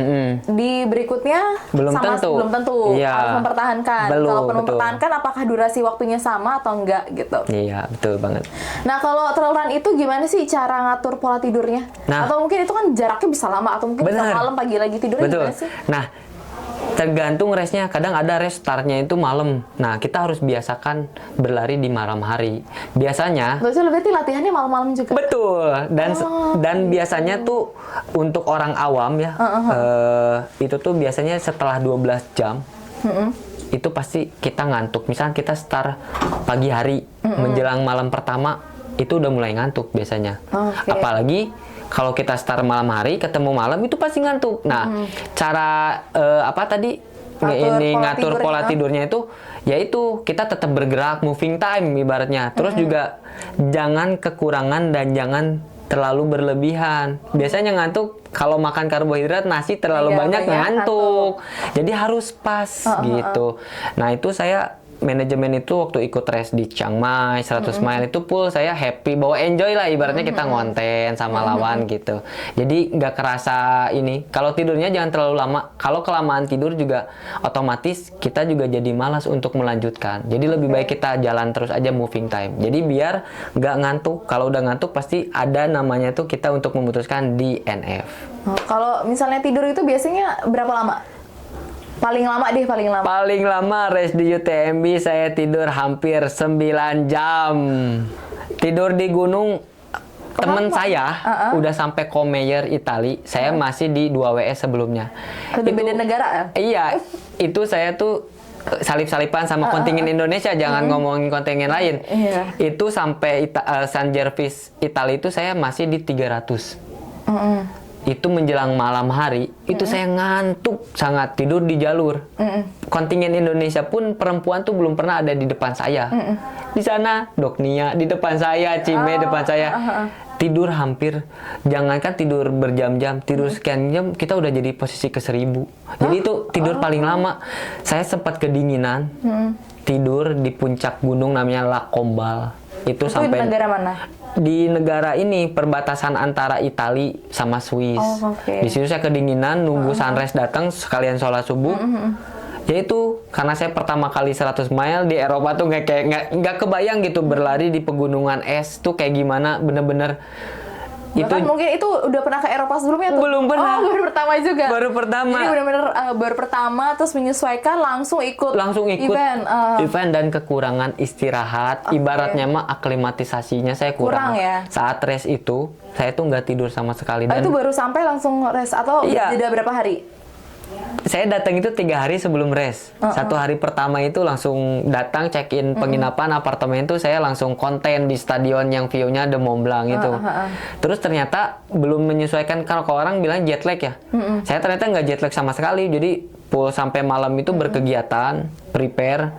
di berikutnya Belum sama tentu. belum tentu Iya. harus mempertahankan. Belum, Kalaupun betul. mempertahankan, apakah durasi waktunya sama atau enggak gitu. Iya, betul banget. Nah, kalau trail run itu gimana sih cara ngatur pola tidurnya? Nah. Atau mungkin itu kan jaraknya bisa lama atau mungkin bisa Benar. malam pagi lagi tidurnya Betul. gimana sih? Nah, tergantung race-nya. Kadang ada race startnya itu malam. Nah, kita harus biasakan berlari di malam hari. Biasanya Berarti latihannya malam-malam juga? betul. Dan biasanya tuh untuk orang awam ya, itu tuh biasanya setelah 12 jam. Itu pasti kita ngantuk. Misalnya kita start pagi hari menjelang malam pertama, itu udah mulai ngantuk biasanya. Oke. Apalagi kalau kita start malam hari ketemu malam itu pasti ngantuk. Nah, cara apa tadi ngatur pola tidurnya itu yaitu kita tetap bergerak, moving time ibaratnya. Terus juga jangan kekurangan dan jangan terlalu berlebihan. Biasanya ngantuk kalau makan karbohidrat, nasi terlalu Iya, banyak banyak ngantuk. Jadi harus pas gitu. Nah, itu saya manajemen itu waktu ikut race di Chiang Mai 100 mile itu full saya happy, bawa enjoy lah ibaratnya kita ngonten sama lawan gitu. Jadi nggak kerasa ini. Kalau tidurnya jangan terlalu lama. Kalau kelamaan tidur juga otomatis kita juga jadi malas untuk melanjutkan. Jadi lebih baik kita jalan terus aja moving time. Jadi biar nggak ngantuk. Kalau udah ngantuk pasti ada namanya tuh kita untuk memutuskan DNF. Oh, kalau misalnya tidur itu biasanya berapa lama? Paling lama deh, paling lama. Paling lama race di UTMB saya tidur hampir 9 jam. Tidur di gunung temen saya udah sampai Courmayeur Itali. Saya masih di 2 WS sebelumnya. Udah beda negara ya? Iya, itu saya tuh salip-salipan sama kontingen Indonesia, jangan ngomongin kontingen lain. Iya. Itu sampai San Gervais Itali itu saya masih di 300. Itu menjelang malam hari, itu saya ngantuk sangat, tidur di jalur. Kontingen Indonesia pun perempuan tuh belum pernah ada di depan saya. Di sana Doknia di depan saya, Cime depan saya. Tidur hampir, jangankan tidur berjam-jam, tidur sekian jam kita udah jadi posisi ke-1000. Jadi itu tidur paling lama. Saya sempat kedinginan, tidur di puncak gunung namanya La Combal. Itu sampai di negara mana? Di negara ini perbatasan antara Itali sama Swiss. Oh, oke. Di situ saya kedinginan nunggu sunrise datang sekalian sholat subuh. Yaitu karena saya pertama kali 100 mile di Eropa tuh nggak kebayang gitu berlari di pegunungan es tuh kayak gimana, bener-bener itu Bahkan mungkin itu udah pernah ke Eropa sebelumnya tuh? Belum pernah. Oh, baru pertama juga? Baru pertama. Jadi benar-benar baru pertama, terus menyesuaikan, langsung ikut event dan kekurangan istirahat. Ibaratnya mah aklimatisasinya saya kurang. ya? Saat race itu, saya tuh nggak tidur sama sekali. Dan itu baru sampai langsung race atau Iya. jeda berapa hari? saya datang itu 3 hari sebelum race. 1 hari pertama itu langsung datang check-in penginapan apartemen itu saya langsung konten di stadion yang view-nya The Mont Blanc itu. Terus ternyata belum menyesuaikan, kalau orang bilang jet lag ya. Saya ternyata nggak jet lag sama sekali. Jadi full sampai malam itu berkegiatan, prepare.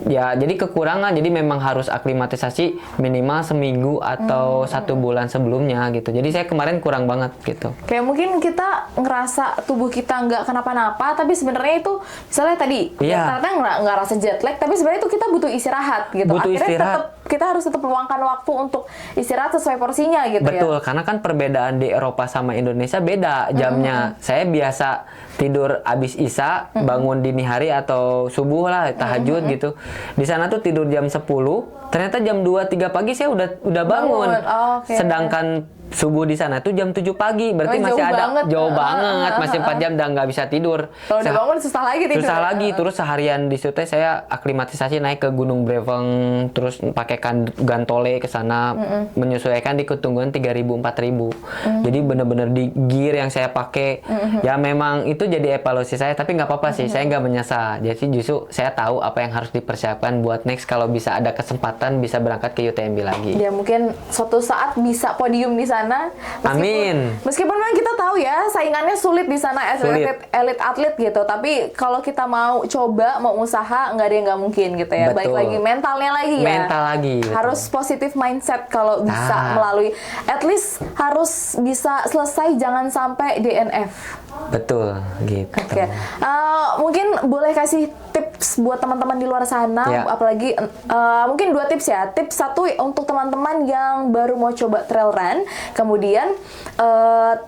Ya, jadi kekurangan. Jadi memang harus aklimatisasi minimal seminggu atau 1 bulan sebelumnya gitu. Jadi saya kemarin kurang banget gitu. Kayak mungkin kita ngerasa tubuh kita nggak kenapa-napa, tapi sebenarnya itu misalnya tadi Iya. ternyata nggak rasa jet lag, tapi sebenarnya itu kita butuh istirahat gitu. Butuh Akhirnya istirahat. tetap kita harus tetap luangkan waktu untuk istirahat sesuai porsinya gitu ya. Betul, karena kan perbedaan di Eropa sama Indonesia beda jamnya. Saya biasa tidur abis Isya, bangun dini hari atau subuh lah, tahajud gitu. Di sana tuh tidur jam 10, ternyata jam 2-3 pagi saya udah bangun. Oh, oke. Sedangkan subuh di sana tuh jam 7 pagi, berarti masih jauh ada banget. jauh banget, masih 4 jam udah nggak bisa tidur. Kalau udah bangun susah lagi tidur. Susah lagi, terus seharian di situ saya aklimatisasi naik ke Gunung Breveng, terus pakai gantole ke sana, menyesuaikan di ketinggian 3.000 4.000. Jadi bener-bener di gear yang saya pakai, ya memang itu jadi evaluasi saya, tapi nggak apa-apa sih, saya nggak menyesal. Jadi justru saya tahu apa yang harus dipersiapkan buat next kalau bisa ada kesempatan bisa berangkat ke UTMB lagi. Ya mungkin suatu saat bisa podium di sana. Amin. Meskipun memang kita tahu ya saingannya sulit di sana elit atlet gitu. Tapi kalau kita mau coba, mau usaha, nggak ada yang nggak mungkin gitu ya. Betul. Baik lagi mentalnya lagi ya. Mental lagi. Harus positif mindset kalau bisa melalui. At least harus bisa selesai, jangan sampai DNF. Betul, gitu. Oke. Mungkin boleh kasih tips buat teman-teman di luar sana, Ya. apalagi mungkin 2 tips ya. Tips 1 untuk teman-teman yang baru mau coba trail run, kemudian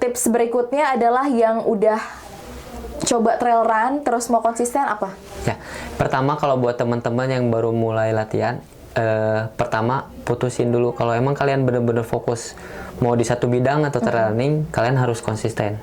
tips berikutnya adalah yang udah coba trail run terus mau konsisten apa? Ya, pertama kalau buat teman-teman yang baru mulai latihan, pertama putusin dulu kalau emang kalian bener-bener fokus mau di satu bidang atau trail running, kalian harus konsisten.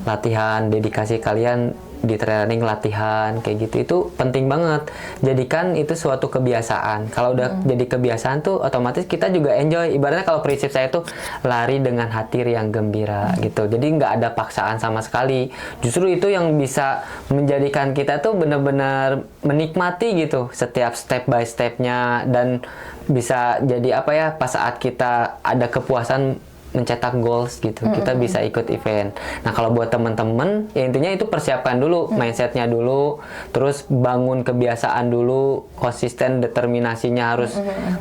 Latihan, dedikasi kalian di training, latihan kayak gitu itu penting banget. Jadikan itu suatu kebiasaan. Kalau udah jadi kebiasaan tuh otomatis kita juga enjoy. Ibaratnya kalau prinsip saya tuh lari dengan hati yang gembira gitu. Jadi nggak ada paksaan sama sekali. Justru itu yang bisa menjadikan kita tuh benar-benar menikmati gitu setiap step by stepnya, dan bisa jadi apa ya, pas saat kita ada kepuasan mencetak goals gitu, kita bisa ikut event. Nah kalau buat teman-teman, ya intinya itu persiapkan dulu mindsetnya dulu, terus bangun kebiasaan dulu, konsisten, determinasinya harus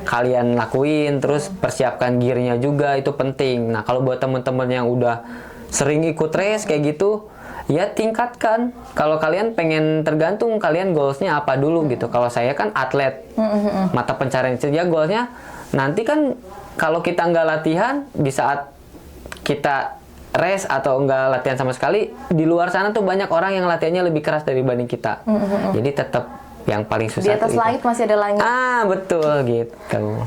kalian lakuin, terus persiapkan gearnya juga, itu penting. Nah kalau buat teman-teman yang udah sering ikut race kayak gitu, ya tingkatkan. Kalau kalian pengen, tergantung kalian goalsnya apa dulu gitu. Kalau saya kan atlet, mata pencarian ya goalsnya nanti kan. Kalau kita nggak latihan, di saat kita race atau nggak latihan sama sekali, di luar sana tuh banyak orang yang latihannya lebih keras dibanding kita. Jadi tetap yang paling susah di atas langit masih ada langit. Betul gitu.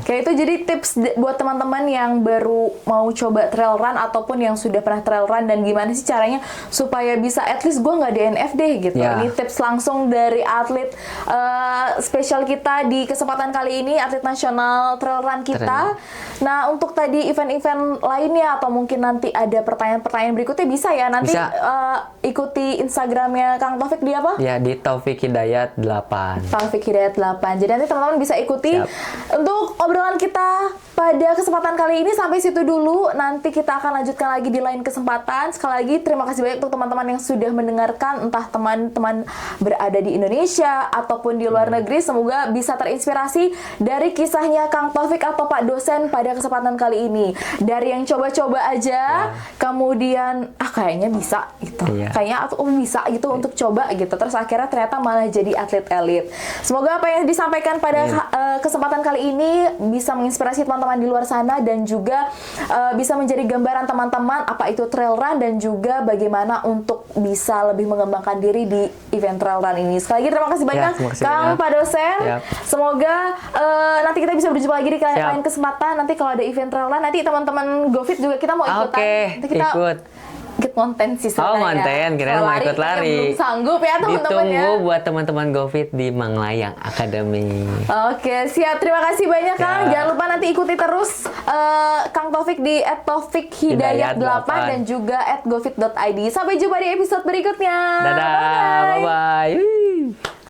Kayak itu jadi tips buat teman-teman yang baru mau coba trail run ataupun yang sudah pernah trail run, dan gimana sih caranya supaya bisa at least gue nggak DNF deh gitu. Ya. Ini tips langsung dari atlet spesial kita di kesempatan kali ini, atlet nasional trail run kita. Nah untuk tadi event-event lainnya atau mungkin nanti ada pertanyaan-pertanyaan berikutnya bisa ya nanti ikuti Instagramnya Kang Taufik di apa? Ya, di Taufik Hidayat 8. Taufik Hidayat 8. Jadi nanti teman-teman bisa ikuti. Siap. Untuk obrolan kita pada kesempatan kali ini sampai situ dulu. Nanti kita akan lanjutkan lagi di lain kesempatan. Sekali lagi terima kasih banyak untuk teman-teman yang sudah mendengarkan, entah teman-teman berada di Indonesia ataupun di luar negeri. Semoga bisa terinspirasi dari kisahnya Kang Taufik atau Pak dosen pada kesempatan kali ini. Dari yang coba-coba aja, kemudian kayaknya bisa gitu. Kayaknya aku bisa gitu untuk coba gitu. Terus akhirnya ternyata malah jadi atlet elit. Semoga apa yang disampaikan pada kesempatan kali ini bisa menginspirasi teman-teman di luar sana, dan juga bisa menjadi gambaran teman-teman apa itu trail run, dan juga bagaimana untuk bisa lebih mengembangkan diri di event trail run ini. Sekali lagi terima kasih banyak Kang Pak dosen. Semoga nanti kita bisa berjumpa lagi di lain kesempatan. Nanti kalau ada event trail run, nanti teman-teman GoFit juga kita mau ikutan. Nanti kita ikut konten sih sebenarnya. Konten, kirain mau ikut lari. Belum sanggup ya teman-teman ya. Ditunggu buat teman-teman GoFit di Manglayang Academy. Oke, siap. Terima kasih banyak Kang. Jangan lupa nanti ikuti terus Kang Taufik di @taufikhidayat8 dan juga @gofit.id. Sampai jumpa di episode berikutnya. Dadah, bye-bye.